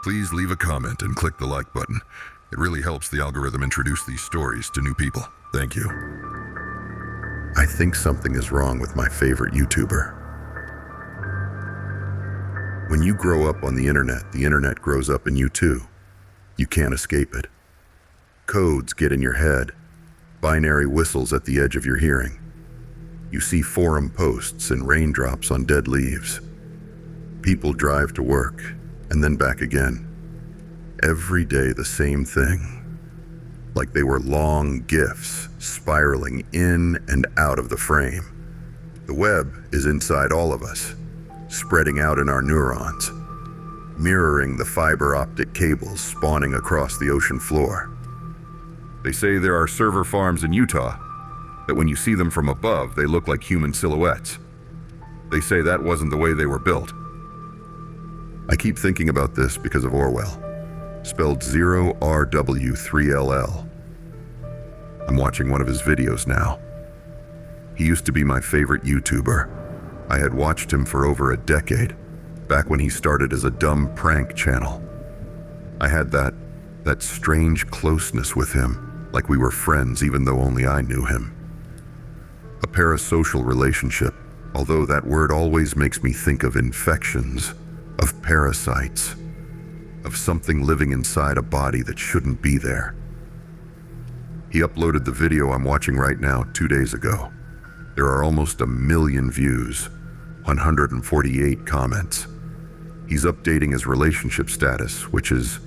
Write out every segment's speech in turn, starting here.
Please leave a comment and click the like button. It really helps the algorithm introduce these stories to new people. Thank you. I think something is wrong with my favorite YouTuber. When you grow up on the internet grows up in you too. You can't escape it. Codes get in your head, binary whistles at the edge of your hearing. You see forum posts and raindrops on dead leaves. People drive to work and then back again. Every day the same thing. Like they were long GIFs spiraling in and out of the frame. The web is inside all of us, spreading out in our neurons, mirroring the fiber optic cables spawning across the ocean floor. They say there are server farms in Utah that when you see them from above, they look like human silhouettes. They say that wasn't the way they were built. I keep thinking about this because of Orwell, spelled 0RW3LL. I'm watching one of his videos now. He used to be my favorite YouTuber. I had watched him for over a decade, back when he started as a dumb prank channel. I had that strange closeness with him, like we were friends even though only I knew him. A parasocial relationship, although that word always makes me think of infections, of parasites, of something living inside a body that shouldn't be there. He uploaded the video I'm watching right now 2 days ago. There are almost 1 million views, 148 comments. He's updating his relationship status, which is,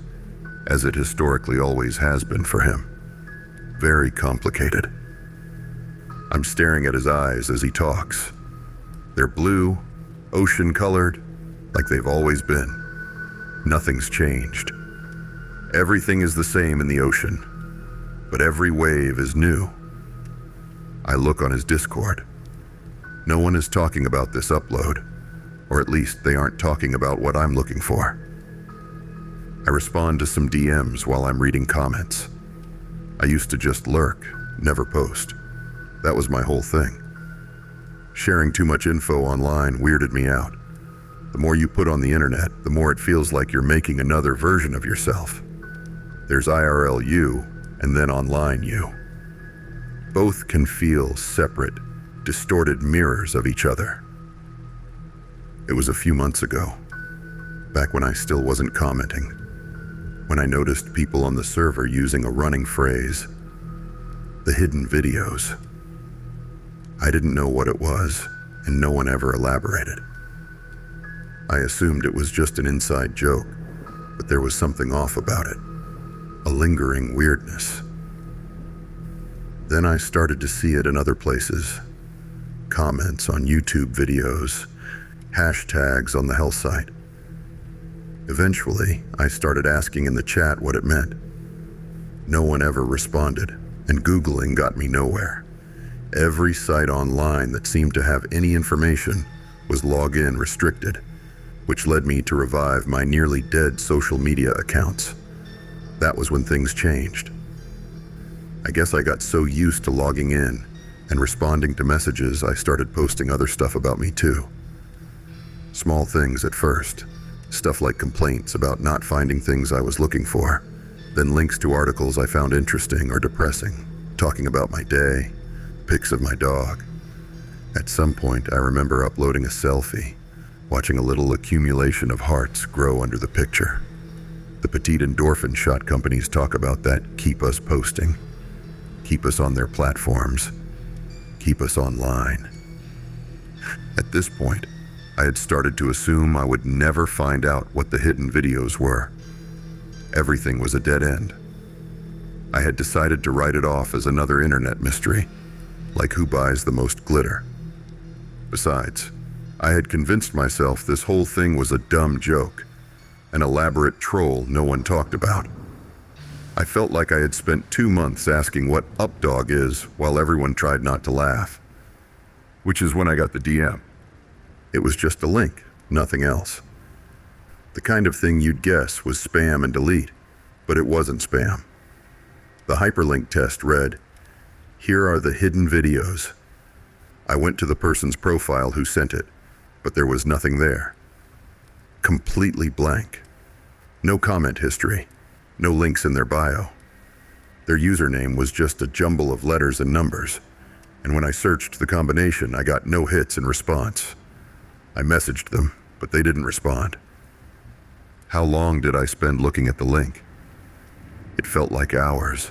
as it historically always has been for him, very complicated. I'm staring at his eyes as he talks. They're blue, ocean-colored, like they've always been. Nothing's changed. Everything is the same in the ocean, but every wave is new. I look on his Discord. No one is talking about this upload, or at least they aren't talking about what I'm looking for. I respond to some DMs while I'm reading comments. I used to just lurk, never post. That was my whole thing. Sharing too much info online weirded me out. The more you put on the internet, the more it feels like you're making another version of yourself. There's IRL you, and then online you. Both can feel separate, distorted mirrors of each other. It was a few months ago, back when I still wasn't commenting, when I noticed people on the server using a running phrase, the hidden videos. I didn't know what it was, and no one ever elaborated. I assumed it was just an inside joke, but there was something off about it, a lingering weirdness. Then I started to see it in other places, comments on YouTube videos, hashtags on the hell site. Eventually, I started asking in the chat what it meant. No one ever responded, and Googling got me nowhere. Every site online that seemed to have any information was login restricted, which led me to revive my nearly dead social media accounts. That was when things changed. I guess I got so used to logging in and responding to messages, I started posting other stuff about me too. Small things at first, stuff like complaints about not finding things I was looking for, then links to articles I found interesting or depressing, talking about my day, pics of my dog. At some point, I remember uploading a selfie, watching a little accumulation of hearts grow under the picture. The petite endorphin shot companies talk about that keep us posting, keep us on their platforms, keep us online. At this point, I had started to assume I would never find out what the hidden videos were. Everything was a dead end. I had decided to write it off as another internet mystery, like who buys the most glitter. Besides, I had convinced myself this whole thing was a dumb joke, an elaborate troll no one talked about. I felt like I had spent 2 months asking what updog is while everyone tried not to laugh. Which is when I got the DM. It was just a link, nothing else. The kind of thing you'd guess was spam and delete, but it wasn't spam. The hyperlink test read, "Here are the hidden videos." I went to the person's profile who sent it, but there was nothing there. Completely blank. No comment history, no links in their bio. Their username was just a jumble of letters and numbers, and when I searched the combination, I got no hits in response. I messaged them, but they didn't respond. How long did I spend looking at the link? It felt like hours.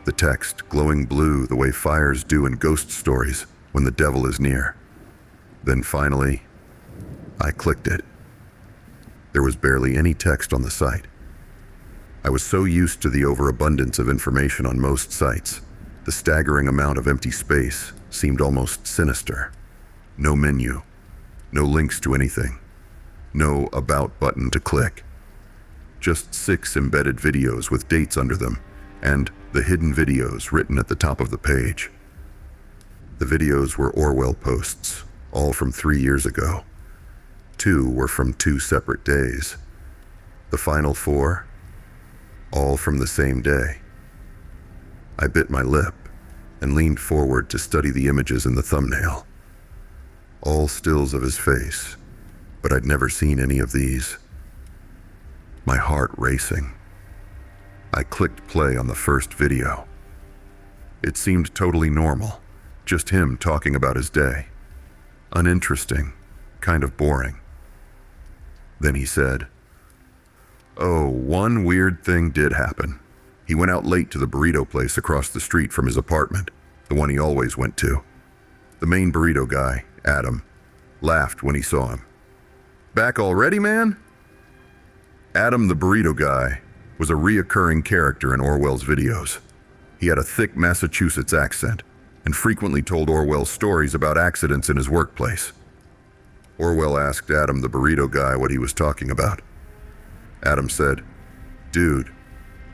The text glowing blue the way fires do in ghost stories when the devil is near. Then finally, I clicked it. There was barely any text on the site. I was so used to the overabundance of information on most sites, the staggering amount of empty space seemed almost sinister. No menu, no links to anything, no about button to click. Just 6 embedded videos with dates under them, and the hidden videos written at the top of the page. The videos were Orwell posts, all from 3 years ago. 2 were from 2 separate days. The final 4, all from the same day. I bit my lip and leaned forward to study the images in the thumbnail. All stills of his face, but I'd never seen any of these. My heart racing. I clicked play on the first video. It seemed totally normal, just him talking about his day. Uninteresting, kind of boring. Then he said, "Oh, one weird thing did happen. He went out late to the burrito place across the street from his apartment, the one he always went to. The main burrito guy, Adam, laughed when he saw him. 'Back already, man?' Adam the burrito guy was a reoccurring character in Orwell's videos. He had a thick Massachusetts accent and frequently told Orwell stories about accidents in his workplace. Orwell asked Adam the burrito guy what he was talking about. Adam said, 'Dude,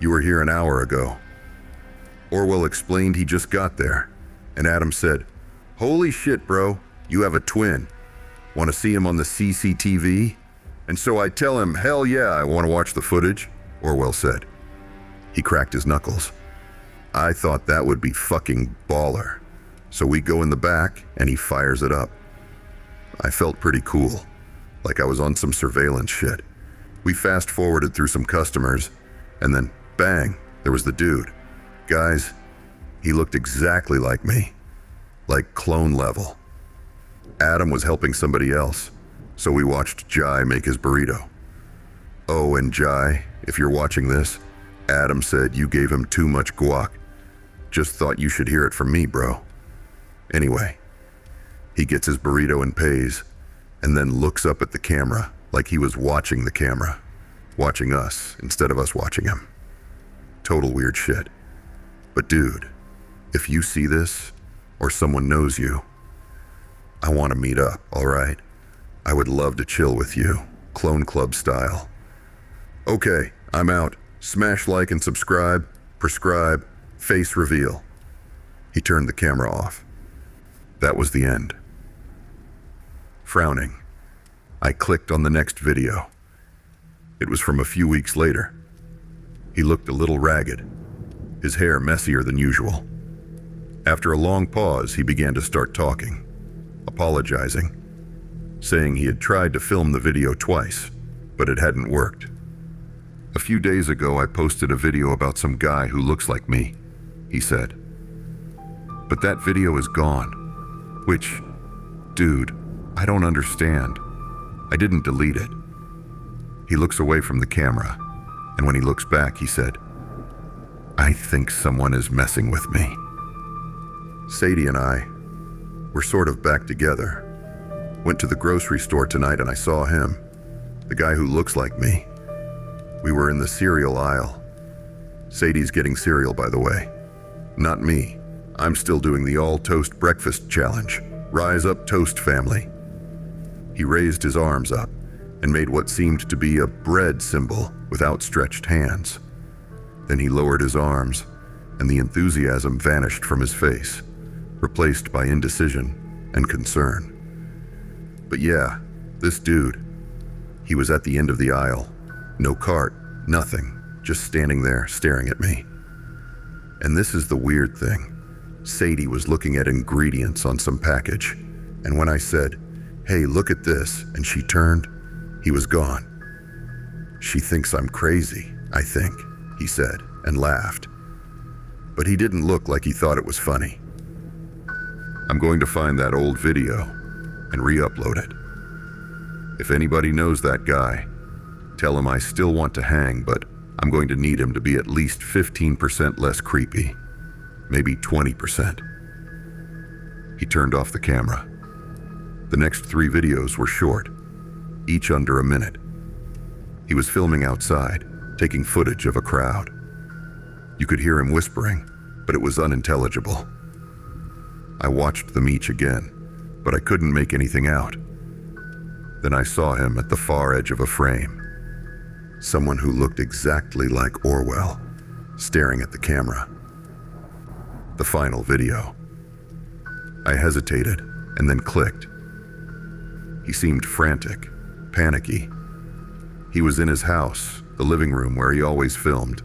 you were here an hour ago.' Orwell explained he just got there, and Adam said, 'Holy shit, bro, you have a twin. Want to see him on the CCTV?' And so I tell him, 'Hell yeah, I want to watch the footage,' Orwell said. He cracked his knuckles. I thought that would be fucking baller. So we go in the back, and he fires it up. I felt pretty cool, like I was on some surveillance shit. We fast-forwarded through some customers, and then, bang, there was the dude. Guys, he looked exactly like me, like clone level. Adam was helping somebody else, so we watched Jai make his burrito. Oh, and Jai, if you're watching this, Adam said you gave him too much guac. Just thought you should hear it from me, bro. Anyway, he gets his burrito and pays, and then looks up at the camera like he was watching the camera, watching us instead of us watching him. Total weird shit. But dude, if you see this, or someone knows you, I want to meet up, all right? I would love to chill with you, Clone Club style. Okay, I'm out. Smash like and subscribe, prescribe, face reveal." He turned the camera off. That was the end. Frowning, I clicked on the next video. It was from a few weeks later. He looked a little ragged, his hair messier than usual. After a long pause, he began to start talking, apologizing, saying he had tried to film the video twice, but it hadn't worked. "A few days ago, I posted a video about some guy who looks like me," he said. "But that video is gone, which, dude, I don't understand. I didn't delete it." He looks away from the camera, and when he looks back, he said, "I think someone is messing with me." Sadie and I were sort of back together. Went to the grocery store tonight and I saw him, the guy who looks like me. We were in the cereal aisle. Sadie's getting cereal, by the way. Not me. I'm still doing the all-toast breakfast challenge. Rise up, toast family. He raised his arms up and made what seemed to be a bread symbol with outstretched hands. Then he lowered his arms, and the enthusiasm vanished from his face, replaced by indecision and concern. But yeah, this dude, he was at the end of the aisle. No cart, nothing, just standing there staring at me. And this is the weird thing. Sadie was looking at ingredients on some package, and when I said, "Hey, look at this," and she turned, he was gone. "She thinks I'm crazy, I think," he said, and laughed. But he didn't look like he thought it was funny. "I'm going to find that old video and re-upload it. If anybody knows that guy, tell him I still want to hang, but I'm going to need him to be at least 15% less creepy, maybe 20%. He turned off the camera. The next 3 videos were short, each under a minute. He was filming outside, taking footage of a crowd. You could hear him whispering, but it was unintelligible. I watched them each again, but I couldn't make anything out. Then I saw him at the far edge of a frame. Someone who looked exactly like Orwell, staring at the camera. The final video. I hesitated and then clicked. He seemed frantic, panicky. He was in his house, the living room where he always filmed,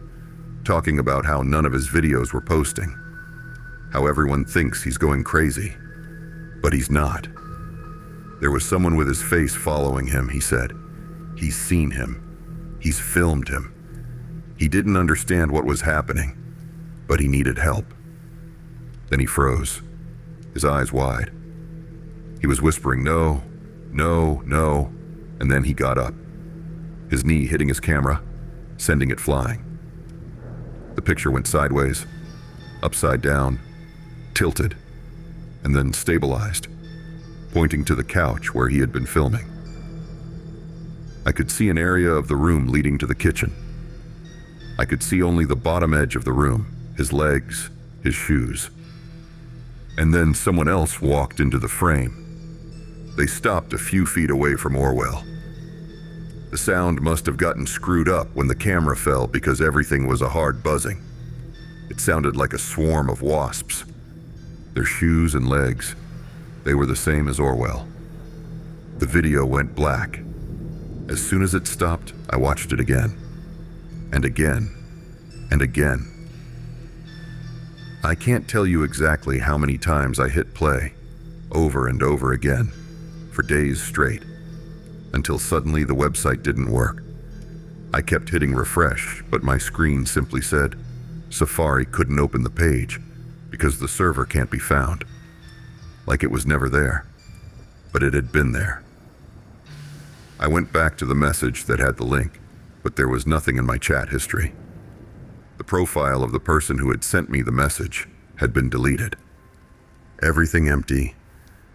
talking about how none of his videos were posting, how everyone thinks he's going crazy, but he's not. There was someone with his face following him, he said. He's seen him. He's filmed him. He didn't understand what was happening, but he needed help. Then he froze, his eyes wide. He was whispering, "No, no, no," and then he got up, his knee hitting his camera, sending it flying. The picture went sideways, upside down, tilted, and then stabilized, pointing to the couch where he had been filming. I could see an area of the room leading to the kitchen. I could see only the bottom edge of the room, his legs, his shoes. And then someone else walked into the frame. They stopped a few feet away from Orwell. The sound must have gotten screwed up when the camera fell because everything was a hard buzzing. It sounded like a swarm of wasps. Their shoes and legs, they were the same as Orwell. The video went black. As soon as it stopped, I watched it again, and again, and again. I can't tell you exactly how many times I hit play, over and over again, for days straight, until suddenly the website didn't work. I kept hitting refresh, but my screen simply said, Safari couldn't open the page because the server can't be found. Like it was never there, but it had been there. I went back to the message that had the link, but there was nothing in my chat history. The profile of the person who had sent me the message had been deleted. Everything empty,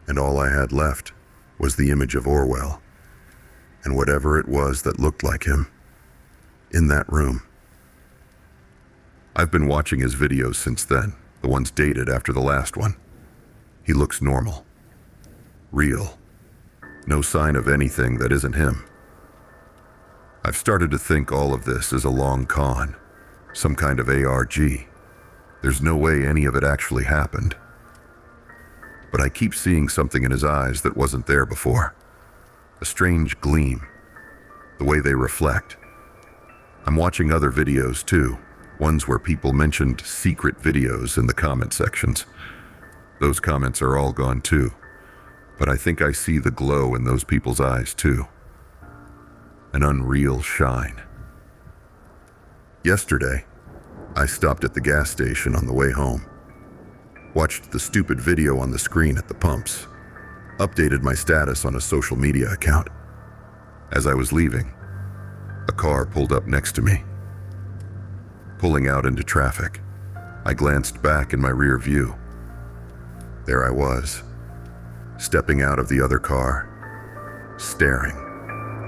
and all I had left was the image of Orwell, and whatever it was that looked like him, in that room. I've been watching his videos since then, the ones dated after the last one. He looks normal, real. No sign of anything that isn't him. I've started to think all of this is a long con, some kind of ARG. There's no way any of it actually happened. But I keep seeing something in his eyes that wasn't there before. A strange gleam, the way they reflect. I'm watching other videos too, ones where people mentioned secret videos in the comment sections. Those comments are all gone too. But I think I see the glow in those people's eyes too. An unreal shine. Yesterday, I stopped at the gas station on the way home, watched the stupid video on the screen at the pumps, updated my status on a social media account. As I was leaving, a car pulled up next to me. Pulling out into traffic, I glanced back in my rear view. There I was, stepping out of the other car, staring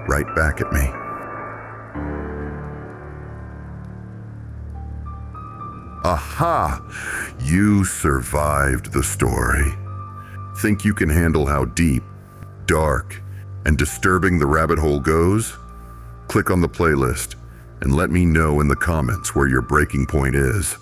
right back at me. Aha! You survived the story. Think you can handle how deep, dark, and disturbing the rabbit hole goes? Click on the playlist and let me know in the comments where your breaking point is.